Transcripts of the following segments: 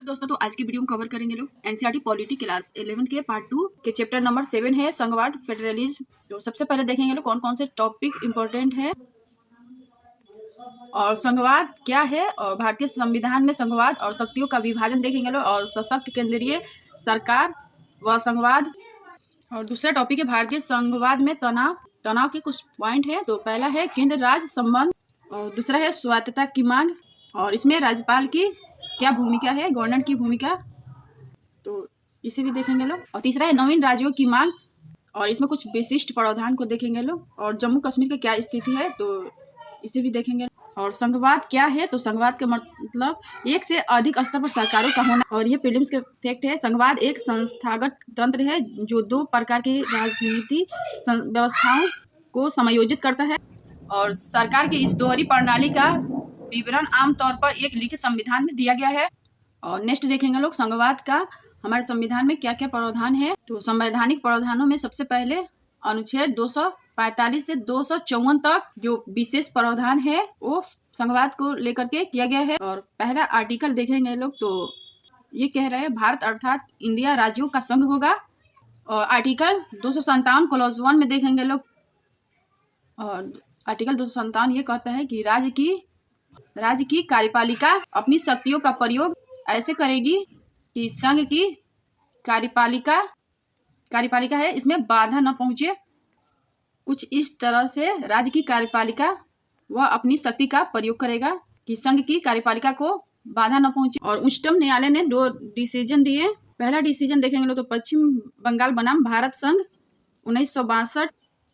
दोस्तों तो आज की वीडियो में कवर करेंगे लोग एनसीईआरटी पॉलिटी क्लास 11 के पार्ट 2 के चैप्टर नंबर 7 है संघवाद फेडरलिज्म। तो सबसे पहले देखेंगे लोग कौन कौन से टॉपिक इंपॉर्टेंट है और संघवाद क्या है और भारतीय संविधान में संघवाद और शक्तियों का विभाजन देखेंगे लोग और सशक्त केंद्रीय सरकार व संघवाद। और दूसरा टॉपिक है भारतीय संघवाद में तनाव के कुछ पॉइंट है। तो पहला है केंद्र राज्य संबंध और दूसरा है स्वायत्तता की मांग और इसमें राज्यपाल की क्या भूमिका है, गवर्नर की भूमिका, तो इसे भी देखेंगे लोग। और तीसरा है नवीन राज्यों की मांग और इसमें कुछ विशिष्ट प्रावधान को देखेंगे लोग। और जम्मू कश्मीर की क्या स्थिति है तो इसे भी देखेंगे। और संघवाद क्या है तो संघवाद का मतलब एक से अधिक स्तर पर सरकारों का होना और ये प्रीलिम्स के फैक्ट है। संघवाद एक संस्थागत तंत्र है जो दो प्रकार की राजनीति व्यवस्थाओं को समायोजित करता है और सरकार की इस दोहरी प्रणाली का विवरण आमतौर पर एक लिखित संविधान में दिया गया है। और नेक्स्ट देखेंगे लोग संघवाद का हमारे संविधान में क्या क्या प्रावधान है। तो संवैधानिक प्रावधानों में सबसे पहले अनुच्छेद 245 से 254 तक जो विशेष प्रावधान है वो संघवाद को लेकर के किया गया है। और पहला आर्टिकल देखेंगे लोग तो ये कह रहे हैं भारत अर्थात इंडिया राज्यों का संघ होगा। और आर्टिकल 257 क्लॉज 1 में देखेंगे लोग और आर्टिकल 257 ये कहता है कि राज्य की कार्यपालिका अपनी शक्तियों का प्रयोग ऐसे करेगी कि संघ की कार्यपालिका है इसमें बाधा न पहुंचे। कुछ इस तरह से राज्य की कार्यपालिका वह अपनी शक्ति का प्रयोग करेगा कि संघ की कार्यपालिका को बाधा न पहुंचे। और उच्चतम न्यायालय ने 2 डिसीजन दिए। पहला डिसीजन देखेंगे लोग तो पश्चिम बंगाल बनाम भारत संघ 1962।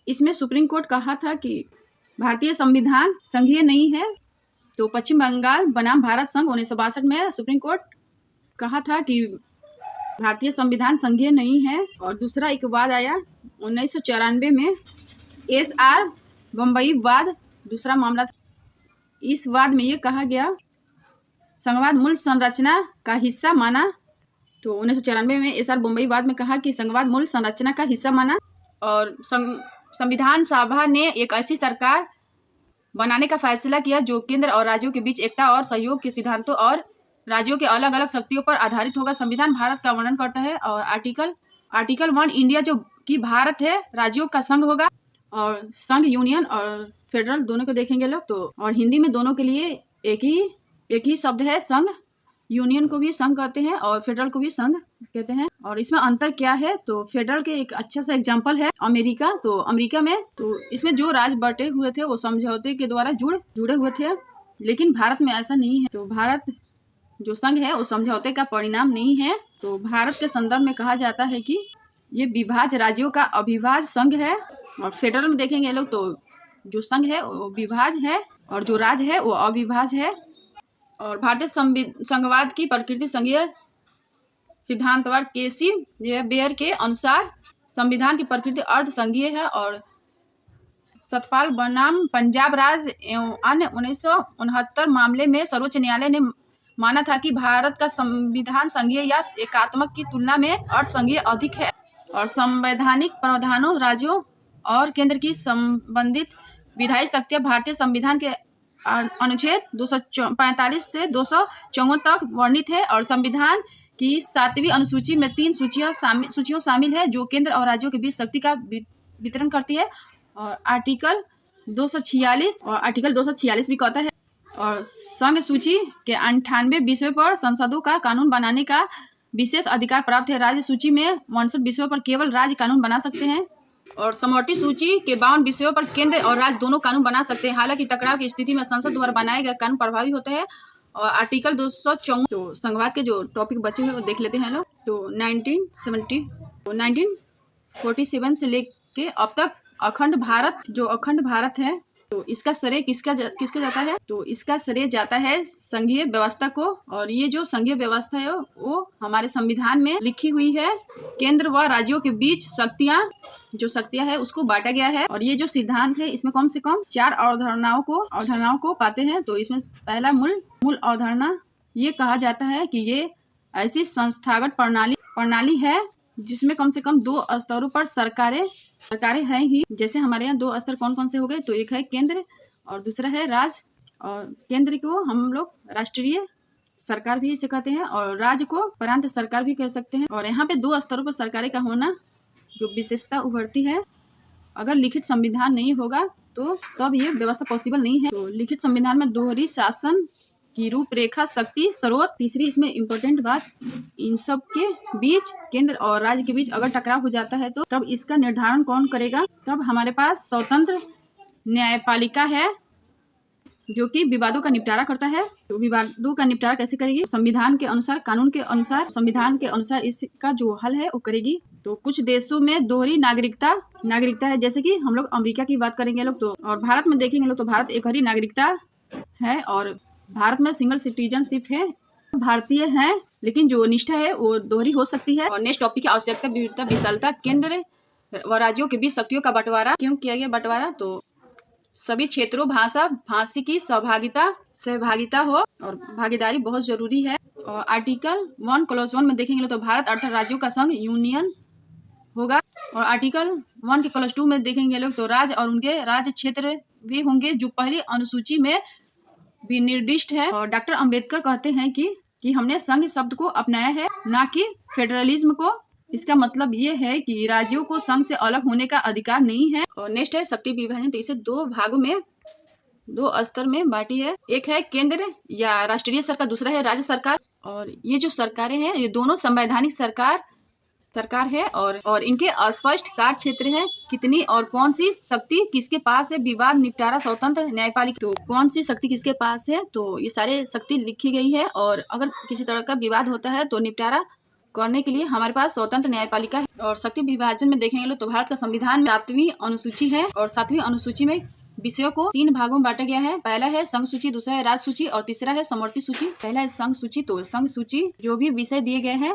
इसमें सुप्रीम कोर्ट कहा था कि भारतीय संविधान संघीय नहीं है। तो पश्चिम बंगाल बनाम भारत संघ 1962 में सुप्रीम कोर्ट कहा था कि भारतीय संविधान संघीय नहीं है। और दूसरा एक वाद आया 1994 में SR बम्बई वाद दूसरा मामला था। इस वाद में ये कहा गया संघवाद मूल संरचना का हिस्सा माना। तो 1994 में SR बम्बई वाद में कहा कि संघवाद मूल संरचना का हिस्सा माना। और संविधान सभा ने एक ऐसी सरकार बनाने का फैसला किया जो केंद्र और राज्यों के बीच एकता और सहयोग के सिद्धांतों और राज्यों के अलग अलग शक्तियों पर आधारित होगा। संविधान भारत का वर्णन करता है। और आर्टिकल 1 इंडिया जो कि भारत है राज्यों का संघ होगा। और संघ यूनियन और फेडरल दोनों को देखेंगे लोग तो और हिंदी में दोनों के लिए एक ही शब्द है संघ। यूनियन को भी संघ कहते हैं और फेडरल को भी संघ कहते हैं। और इसमें अंतर क्या है तो फेडरल के एक अच्छा सा एग्जांपल है अमेरिका। तो अमेरिका में तो इसमें जो राज्य बटे हुए थे वो समझौते के द्वारा जुड़े हुए थे, लेकिन भारत में ऐसा नहीं है। तो भारत जो संघ है वो समझौते का परिणाम नहीं है। तो भारत के संदर्भ में कहा जाता है कि ये विभाज्य राज्यों का अविभाज्य संघ है। और फेडरल में देखेंगे लोग तो जो संघ है वो विभाज्य है और जो राज्य है वो अविभाज्य है। और भारतीय संघवाद की प्रकृति संघीय सिद्धांतवाद केसी बेयर के अनुसार संविधान की प्रकृति अर्ध संघीय है। और सतपाल बनाम पंजाब राज्य एवं अन्य 1969 मामले में सर्वोच्च न्यायालय ने माना था कि भारत का संविधान संघीय या एकात्मक की तुलना में अर्ध संघीय अधिक है। और संवैधानिक प्रावधानों राज्यों और केंद्र की संबंधित विधायी शक्तियां भारतीय संविधान के अनुच्छेद 245 से 254 तक वर्णित है। और संविधान की 7वीं अनुसूची में 3 सूचियों शामिल है जो केंद्र और राज्यों के बीच शक्ति का वितरण करती है। और आर्टिकल 246 भी कहता है। और संघ सूची के 98 विषयों पर संसदों का कानून बनाने का विशेष अधिकार प्राप्त है। राज्य सूची में 59 विषयों पर केवल राज्य कानून बना सकते हैं। और समवर्ती सूची के 52 विषयों पर केंद्र और राज्य दोनों कानून बना सकते हैं। हालांकि टकराव की स्थिति में संसद द्वारा बनाए गए कानून प्रभावी होते हैं। और आर्टिकल 254 तो संघवाद के जो टॉपिक बचे हैं वो देख लेते हैं लोग। तो 1947 से लेके अब तक अखंड भारत है तो इसका श्रेय किसके जाता है तो इसका श्रेय जाता है संघीय व्यवस्था को। और ये जो संघीय व्यवस्था है वो हमारे संविधान में लिखी हुई है। केंद्र व राज्यों के बीच शक्तियां है उसको बांटा गया है। और ये जो सिद्धांत है इसमें कम से कम 4 अवधारणाओं को पाते हैं। तो इसमें पहला मूल अवधारणा ये कहा जाता है कि ये ऐसी संस्थागत प्रणाली है जिसमें कम से कम 2 स्तरों पर सरकारें हैं ही। जैसे हमारे यहाँ 2 स्तर कौन कौन से हो गए तो एक है केंद्र और दूसरा है राज्य। और केंद्र को हम लोग राष्ट्रीय सरकार भी इसे कहते हैं और राज्य को प्रांत सरकार भी कह सकते हैं। और यहाँ पे 2 स्तरों पर सरकारें का होना जो विशेषता उभरती है। अगर लिखित संविधान नहीं होगा तो तब ये व्यवस्था पॉसिबल नहीं है। तो लिखित संविधान में दोहरी शासन की रूपरेखा, शक्ति, स्रोत, तीसरी इसमें इम्पोर्टेंट बात, इन सब के बीच केंद्र और राज्य के बीच अगर टकराव हो जाता है तो तब इसका निर्धारण कौन करेगा? तब हमारे पास स्वतंत्र न्यायपालिका है जो कि विवादों का निपटारा करता है। तो विवादों का निपटारा कैसे करेगी? संविधान के अनुसार, कानून के अनुसार, संविधान के अनुसार इसका जो हल है वो करेगी। तो कुछ देशों में दोहरी नागरिकता है, जैसे कि हम लोग अमेरिका की बात करेंगे लोग तो, और भारत में देखेंगे लोग तो भारत एक हरी नागरिकता है और भारत में सिंगल सिटीजनशिप है। भारतीय हैं लेकिन जो निष्ठा है वो दोहरी हो सकती है। और नेक्स्ट टॉपिक है आवश्यकता, विविधता, विशालता। केंद्र व राज्यों के बीच शक्तियों का बंटवारा क्यों किया गया? बंटवारा तो सभी क्षेत्रों, भाषा, भाषी की सहभागिता हो और भागीदारी बहुत जरूरी है। और आर्टिकल 1 क्लॉज 1 में देखेंगे तो भारत अर्थात राज्यों का संघ, यूनियन होगा। और आर्टिकल 1 के क्लॉज 2 में देखेंगे लोग तो राज्य और उनके राज्य क्षेत्र भी होंगे जो पहली अनुसूची में भी निर्दिष्ट है। और डॉक्टर अंबेडकर कहते हैं कि हमने संघ शब्द को अपनाया है, ना कि फेडरलिज्म को। इसका मतलब ये है कि राज्यों को संघ से अलग होने का अधिकार नहीं है। और नेक्स्ट है शक्ति विभाजन। तो इसे 2 भागों में, 2 स्तर में बांटी है। एक है केंद्र या राष्ट्रीय सरकार, दूसरा है राज्य सरकार। और ये जो सरकारें हैं ये दोनों संवैधानिक सरकार है और इनके अस्पष्ट कार्य क्षेत्र है, कितनी और कौन सी शक्ति किसके पास है। विवाद निपटारा, स्वतंत्र न्यायपालिका, तो कौन सी शक्ति किसके पास है, तो ये सारे शक्ति लिखी गई है। और अगर किसी तरह का विवाद होता है तो निपटारा करने के लिए हमारे पास स्वतंत्र न्यायपालिका है। और शक्ति विभाजन में देखेंगे तो भारत का संविधान में 7वीं अनुसूची है और 7वीं अनुसूची में विषयों को 3 भागों में बांटा गया है। पहला है संघ सूची, दूसरा है राज्य सूची और तीसरा है समवर्ती सूची। पहला है संघ सूची। तो संघ सूची जो भी विषय दिए गए हैं,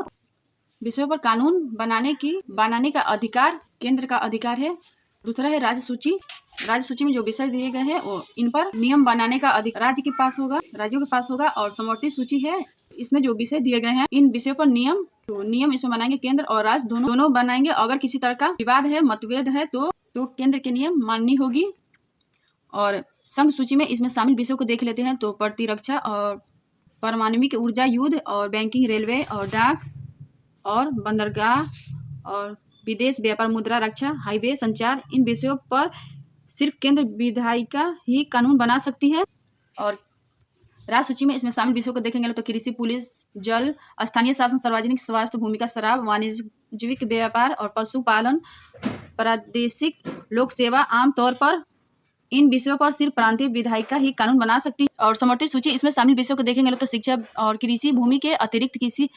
विषयों पर कानून बनाने का अधिकार केंद्र का अधिकार है। दूसरा है राज्य सूची। राज्य सूची में जो विषय दिए गए हैं वो इन पर नियम बनाने का अधिकार राज्यों के पास होगा। और समवर्ती सूची है, इसमें जो विषय दिए गए हैं इन विषयों पर नियम इसमें बनाएंगे केंद्र और राज्य दोनों बनाएंगे। अगर किसी तरह का विवाद है, मतभेद है तो केंद्र के नियम माननी होगी। और संघ सूची में इसमें शामिल विषयों को देख लेते हैं तो प्रतिरक्षा और परमाणविक ऊर्जा, युद्ध और बैंकिंग, रेलवे और डाक और बंदरगाह और विदेश व्यापार, मुद्रा, रक्षा, हाईवे, संचार, इन विषयों पर सिर्फ केंद्र विधायिका ही कानून बना सकती है। और राज्य सूची में इसमें शामिल विषयों को देखेंगे तो कृषि, पुलिस, जल, स्थानीय शासन, सार्वजनिक स्वास्थ्य, भूमिका, शराब, वाणिज्यिक व्यापार और पशुपालन, प्रादेशिक लोक सेवा। आमतौर पर इन विषयों पर सिर्फ प्रांतीय विधायिका ही कानून बना सकती है। और समवर्ती सूची इसमें शामिल विषयों को देखेंगे तो शिक्षा और कृषि, भूमि के अतिरिक्त किसी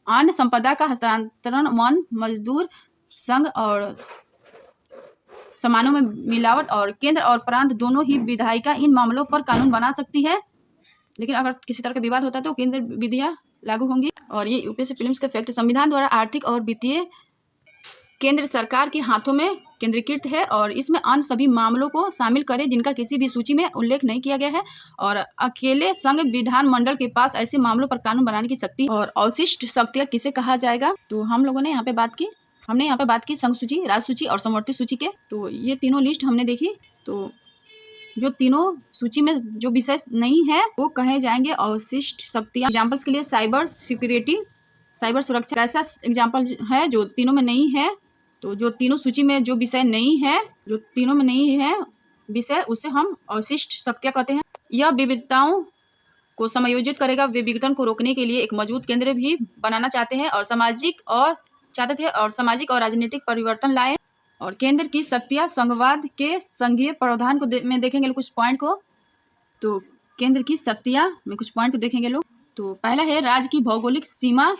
अन्य संपदा का हस्तांतरण, वन, मजदूर, संघ और सामानों में मिलावट। और केंद्र और प्रांत दोनों ही विधायिका इन मामलों पर कानून बना सकती है, लेकिन अगर किसी तरह का विवाद होता है तो केंद्र विधियां लागू होंगी। और ये यूपीएससी प्रीलिम्स का फैक्ट, संविधान द्वारा आर्थिक और वित्तीय केंद्र सरकार के हाथों में केंद्रीकृत है और इसमें अन्य सभी मामलों को शामिल करे जिनका किसी भी सूची में उल्लेख नहीं किया गया है। और अकेले संघ विधानमंडल के पास ऐसे मामलों पर कानून बनाने की शक्ति। और अवशिष्ट शक्तियां किसे कहा जाएगा? तो हम लोगों ने यहाँ पे बात की संघ सूची, राज्य सूची और समवर्ती सूची के। तो ये तीनों लिस्ट हमने देखी। तो जो तीनों सूची में जो विषय नहीं है वो कहे जाएंगे अवशिष्ट शक्तियां। एग्जाम्पल्स के लिए साइबर सिक्योरिटी, साइबर सुरक्षा कैसा एग्जाम्पल है जो तीनों में नहीं है। तो जो तीनों सूची में जो विषय नहीं है, जो तीनों में नहीं है विषय, उसे हम अवशिष्ट शक्तियां कहते हैं। यह विविधताओं को समायोजित करेगा। वे विघटन को रोकने के लिए एक मजबूत केंद्र भी बनाना चाहते हैं और सामाजिक और राजनीतिक परिवर्तन लाए। और केंद्र की शक्तियां संघवाद के संघीय प्रावधान को में देखेंगे लोग कुछ पॉइंट को। तो केंद्र की शक्तियां में कुछ पॉइंट को देखेंगे लोग। तो पहला है राज्य की भौगोलिक सीमा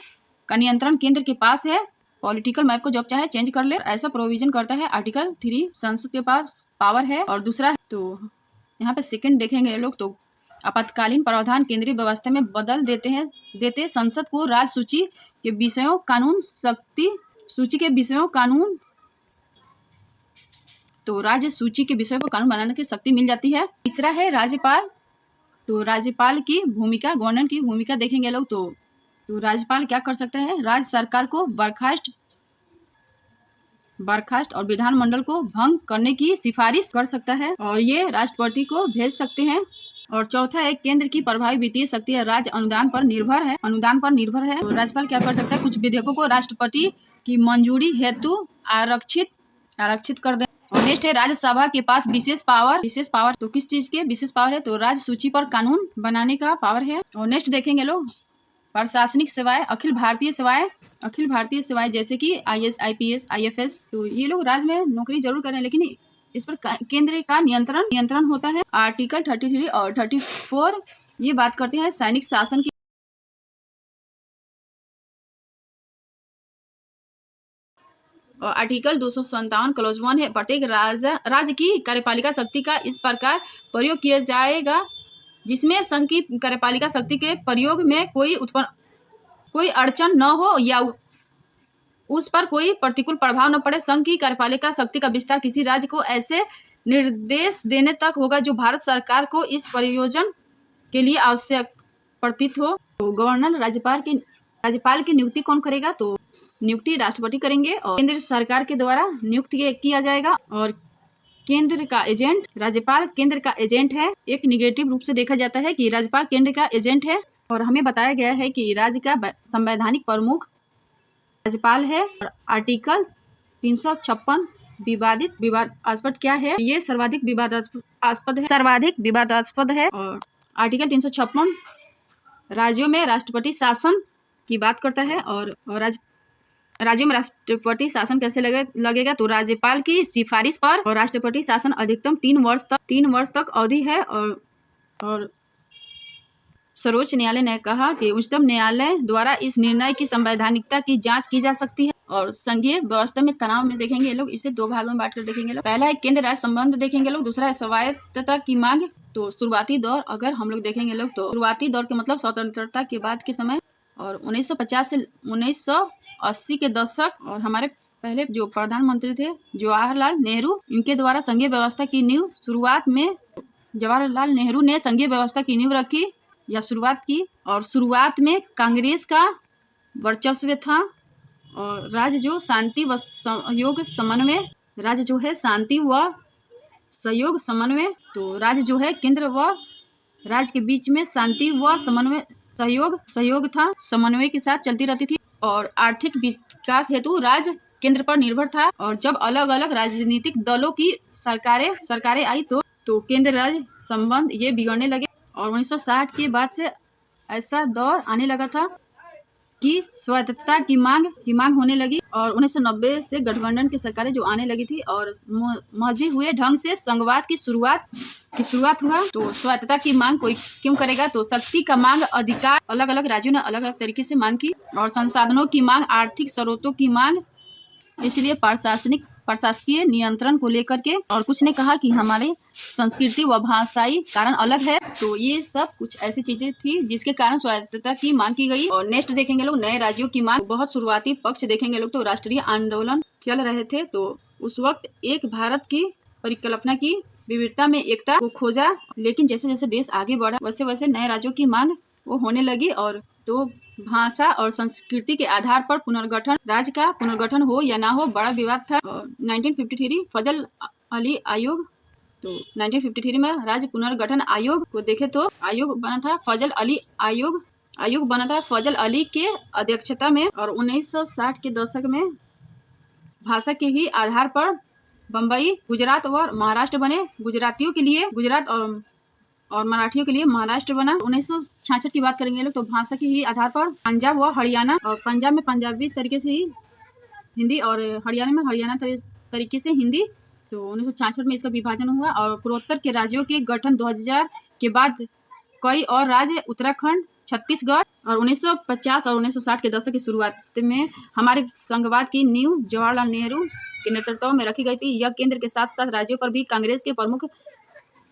का नियंत्रण केंद्र के पास है। पॉलिटिकल मैप को जब चाहे चेंज कर ले, ऐसा प्रोविजन करता है आर्टिकल 3। संसद के पास पावर है। और दूसरा तो यहाँ पे सेकंड देखेंगे लोग तो आपातकालीन प्रावधान केंद्रीय व्यवस्था में बदल देते संसद को राज्य सूची के विषयों कानून शक्ति सूची के विषयों कानून तो राज्य सूची के विषयों को कानून बनाने की शक्ति मिल जाती है। तीसरा है राज्यपाल। तो राज्यपाल की भूमिका, गवर्नर की भूमिका देखेंगे लोग तो राज्यपाल क्या कर सकता है? राज्य सरकार को बर्खास्त और विधानमंडल को भंग करने की सिफारिश कर सकता है और ये राष्ट्रपति को भेज सकते हैं। और चौथा है केंद्र की प्रभावी वित्तीय शक्ति राज्य अनुदान पर निर्भर है। तो राज्यपाल क्या कर सकता है, कुछ विधेयकों को राष्ट्रपति की मंजूरी हेतु आरक्षित कर दे। और नेक्स्ट है राज्यसभा के पास विशेष पावर। तो किस चीज के विशेष पावर है, तो राज्य सूची पर कानून बनाने का पावर है। और नेक्स्ट देखेंगे लोग प्रशासनिक सेवाएं, अखिल भारतीय सेवाएं जैसे कि IAS, IPS, IFS। तो ये लोग राज्य में नौकरी जरूर करें, लेकिन इस पर केंद्र का नियंत्रण होता है। आर्टिकल 33 और 34 ये बात करते हैं सैनिक शासन की। और आर्टिकल 257 क्लॉज 1 है प्रत्येक राज्य की कार्यपालिका शक्ति का इस प्रकार प्रयोग किया जाएगा जिसमें संघ की कार्यपालिका शक्ति के प्रयोग में कोई अड़चन न हो या उस पर कोई प्रतिकूल प्रभाव न पड़े। संघ की कार्यपालिका शक्ति का विस्तार किसी राज्य को ऐसे निर्देश देने तक होगा जो भारत सरकार को इस प्रयोजन के लिए आवश्यक प्रतीत हो। तो गवर्नर राज्यपाल की नियुक्ति कौन करेगा, तो नियुक्ति राष्ट्रपति करेंगे और केंद्र सरकार के द्वारा नियुक्त किया जाएगा। और केंद्र का एजेंट, राज्यपाल केंद्र का एजेंट है। एक निगेटिव रूप से देखा जाता है कि राज्यपाल केंद्र का एजेंट है। और हमें बताया गया है कि राज्य का संवैधानिक प्रमुख राज्यपाल है। और आर्टिकल 356 विवादास्पद क्या है, ये सर्वाधिक विवादास्पद है। और आर्टिकल 356 राज्यों में राष्ट्रपति शासन की बात करता है। और राज्यों में राष्ट्रपति शासन कैसे लगेगा, तो राज्यपाल की सिफारिश पर। और राष्ट्रपति शासन अधिकतम 3 वर्ष तक अवधि है। और सर्वोच्च न्यायालय ने कहा कि उच्चतम न्यायालय द्वारा इस निर्णय की संवैधानिकता की जांच की जा सकती है। और संघीय व्यवस्था में तनाव में देखेंगे लोग, इसे 2 भागों में बांटकर देखेंगे लोग। पहला है केंद्र राज्य संबंध देखेंगे लोग, दूसरा है स्वायत्तता की मांग। तो शुरुआती दौर अगर हम लोग देखेंगे लोग, तो शुरुआती दौर के मतलब स्वतंत्रता के बाद के समय और 1950 से 1980 के दशक। और हमारे पहले जो प्रधानमंत्री थे जवाहरलाल नेहरू, इनके द्वारा संघीय व्यवस्था की नींव जवाहरलाल नेहरू ने संघीय व्यवस्था की नींव रखी या शुरुआत की। और शुरुआत में कांग्रेस का वर्चस्व था। और राज्य जो शांति व सहयोग समन्वय, तो राज्य जो है केंद्र व राज्य के बीच में शांति व सहयोग था, समन्वय के साथ चलती रहती थी। और आर्थिक विकास हेतु राज्य केंद्र पर निर्भर था। और जब अलग अलग राजनीतिक दलों की सरकारें आई तो केंद्र राज्य संबंध ये बिगड़ने लगे। और 1960 के बाद से ऐसा दौर आने लगा था कि स्वायत्तता की मांग होने लगी। और 1990 से गठबंधन की सरकारें जो आने लगी थी और मजे हुए ढंग से संघवाद की शुरुआत हुआ। तो स्वायत्तता की मांग कोई क्यों करेगा, तो शक्ति का मांग, अधिकार अलग अलग राज्यों ने अलग अलग तरीके से मांग की। और संसाधनों की मांग, आर्थिक स्रोतों की मांग, इसलिए प्रशासकीय नियंत्रण को लेकर के। और कुछ ने कहा कि हमारी संस्कृति व भाषाई कारण अलग है। तो ये सब कुछ ऐसी चीजें थी जिसके कारण स्वायत्तता की मांग की गई। और नेक्स्ट देखेंगे लोग नए राज्यों की मांग। बहुत शुरुआती पक्ष देखेंगे लोग, तो राष्ट्रीय आंदोलन चल रहे थे। तो उस वक्त एक भारत की परिकल्पना की विविधता में एकता को खोजा। लेकिन जैसे जैसे देश आगे बढ़ा वैसे वैसे नए राज्यों की मांग वो होने लगी। और तो भाषा और संस्कृति के आधार पर राज्य का पुनर्गठन हो या ना हो बड़ा विवाद था। 1953 फजल अली आयोग, तो 1953 में राज्य पुनर्गठन आयोग को देखे तो आयोग बना था फजल अली के अध्यक्षता में। और 1960 के दशक में भाषा के ही आधार पर बम्बई, गुजरात और महाराष्ट्र बने। गुजरातियों के लिए गुजरात और मराठियों के लिए महाराष्ट्र बना। 1966 की बात करेंगे लोग, तो भाषा के ही आधार पर पंजाब व हरियाणा, और पंजाब में पंजाबी तरीके से ही हिंदी और हरियाणा में हरियाणा तरीके से हिंदी। तो 1966 में इसका विभाजन हुआ। और पूर्वोत्तर के राज्यों के गठन 2000 के बाद कई और राज्य, उत्तराखंड, छत्तीसगढ़। और 1950 और 1960 के दशक की शुरुआत में हमारे संघवाद की नींव जवाहरलाल नेहरू के नेतृत्व में रखी गई थी। यह केंद्र के साथ साथ राज्यों पर भी कांग्रेस के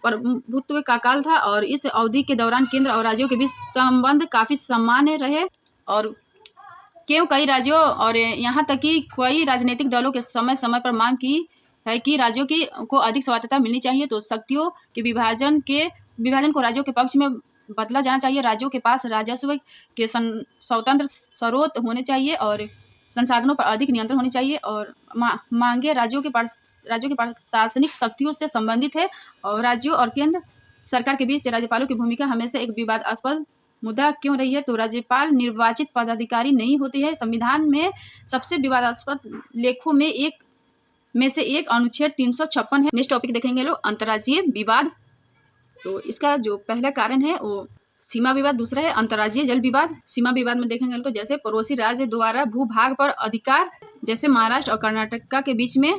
प्रभुत्व का काल था। और इस अवधि के दौरान केंद्र और राज्यों के बीच संबंध काफी सामान्य रहे। और कई राज्यों और यहाँ तक कि कई राजनीतिक दलों के समय समय पर मांग की है कि राज्यों को अधिक स्वायत्तता मिलनी चाहिए। तो शक्तियों के विभाजन को राज्यों के पक्ष में बदला जाना चाहिए। राज्यों के पास राजस्व के स्वतंत्र स्रोत होने चाहिए और संसाधनों पर अधिक नियंत्रण होनी चाहिए। और मांगे राज्यों के प्रशासनिक शक्तियों से संबंधित है। और राज्यों और केंद्र सरकार के बीच राज्यपालों की भूमिका हमेशा एक विवादास्पद मुद्दा क्यों रही है? तो राज्यपाल निर्वाचित पदाधिकारी नहीं होते हैं। संविधान में सबसे विवादास्पद लेखों में से एक अनुच्छेद 356 है। नेक्स्ट टॉपिक देखेंगे लोग, अंतर्राज्यीय विवाद। तो इसका जो पहला कारण है वो सीमा विवाद, दूसरा है अंतर्राज्यीय जल विवाद। सीमा विवाद में देखेंगे तो जैसे पड़ोसी राज्य द्वारा भूभाग पर अधिकार, जैसे महाराष्ट्र और कर्नाटक के बीच में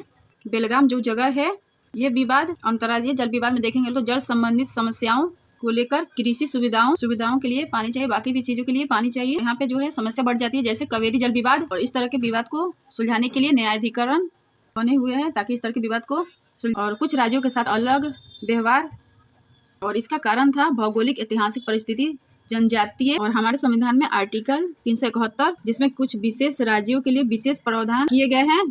बेलगाम जो जगह है, ये विवाद। अंतर्राज्यीय जल विवाद में देखेंगे तो जल संबंधित समस्याओं को लेकर कृषि सुविधाओं के लिए पानी चाहिए, बाकी भी चीजों के लिए पानी चाहिए, यहाँ पे जो है समस्या बढ़ जाती है, जैसे कावेरी जल विवाद। और इस तरह के विवाद को सुलझाने के लिए न्यायाधिकरण बने हुए हैं ताकि इस तरह के विवाद को और कुछ राज्यों के साथ अलग व्यवहार। और इसका कारण था भौगोलिक ऐतिहासिक परिस्थिति, जनजातीय। और हमारे संविधान में आर्टिकल 371 जिसमें कुछ विशेष राज्यों के लिए विशेष प्रावधान किए गए हैं,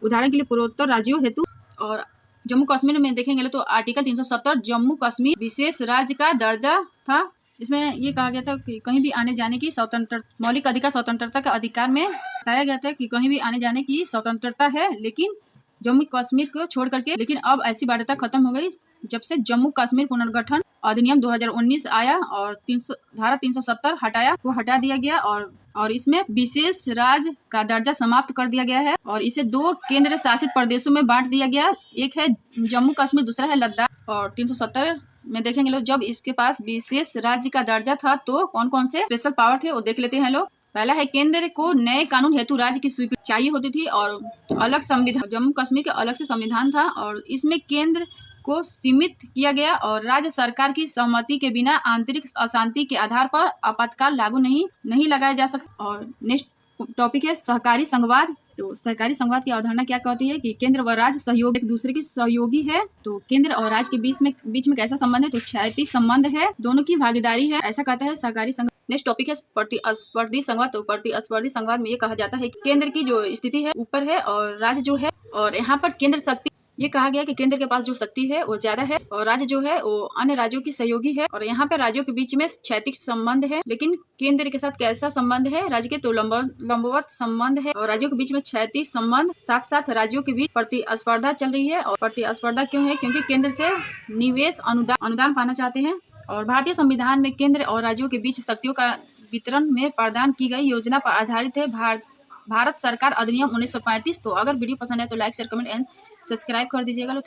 उदाहरण के लिए पूर्वोत्तर राज्यों हेतु। और जम्मू कश्मीर में देखेंगे तो आर्टिकल 370 जम्मू कश्मीर विशेष राज्य का दर्जा था। इसमें ये कहा गया था कि कहीं भी आने जाने की स्वतंत्रता, मौलिक अधिकार स्वतंत्रता का अधिकार में बताया गया था कि कहीं भी आने जाने की स्वतंत्रता है, लेकिन जम्मू कश्मीर को छोड़ करके। लेकिन अब ऐसी बाध्यता खत्म हो गई जब से जम्मू कश्मीर पुनर्गठन अधिनियम 2019 आया और धारा 370 हटा दिया गया और इसमें विशेष राज्य का दर्जा समाप्त कर दिया गया है और इसे 2 केंद्र शासित प्रदेशों में बांट दिया गया। एक है जम्मू कश्मीर, दूसरा है लद्दाख। और 370 में देखेंगे लोग, जब इसके पास विशेष राज्य का दर्जा था तो कौन कौन से स्पेशल पावर थे वो देख लेते हैं लोग। पहला है केंद्र को नए कानून हेतु राज्य की स्वीकृति चाहिए होती थी और अलग संविधान, जम्मू कश्मीर का अलग से संविधान था और इसमें केंद्र को सीमित किया गया और राज्य सरकार की सहमति के बिना आंतरिक अशांति के आधार पर आपातकाल लागू नहीं लगाया जा सकता। और नेक्स्ट टॉपिक है सहकारी संघवाद। तो सहकारी संघवाद की अवधारणा क्या कहती है कि केंद्र व राज्य सहयोग एक दूसरे की सहयोगी है। तो केंद्र और राज्य के बीच में कैसा संबंध है? तो क्षैतिज संबंध है, दोनों की भागीदारी है, ऐसा कहता है सहकारी संघ। नेक्स्ट टॉपिक है प्रतिस्पर्धी संघवाद। तो प्रतिस्पर्धी संघवाद में ये कहा जाता है कि केंद्र की जो स्थिति है ऊपर है और राज्य जो है, और यहाँ पर केंद्र शक्ति, ये कहा गया कि केंद्र के पास जो शक्ति है वो ज्यादा है और राज्य जो है वो अन्य राज्यों की सहयोगी है। और यहाँ पे राज्यों के बीच में क्षैतिज संबंध है, लेकिन केंद्र के साथ कैसा संबंध है? राज्य के तो लंबवत संबंध है और राज्यों के बीच में क्षैतिज संबंध। साथ साथ राज्यों के बीच प्रतिस्पर्धा चल रही है। और प्रतिस्पर्धा क्यों है? क्योंकि केंद्र से निवेश अनुदान पाना चाहते हैं। और भारतीय संविधान में केंद्र और राज्यों के बीच शक्तियों का वितरण में प्रदान की गई योजना पर आधारित है भारत सरकार अधिनियम 1935। तो अगर वीडियो पसंद है तो like share comment and subscribe कर दीजिएगा।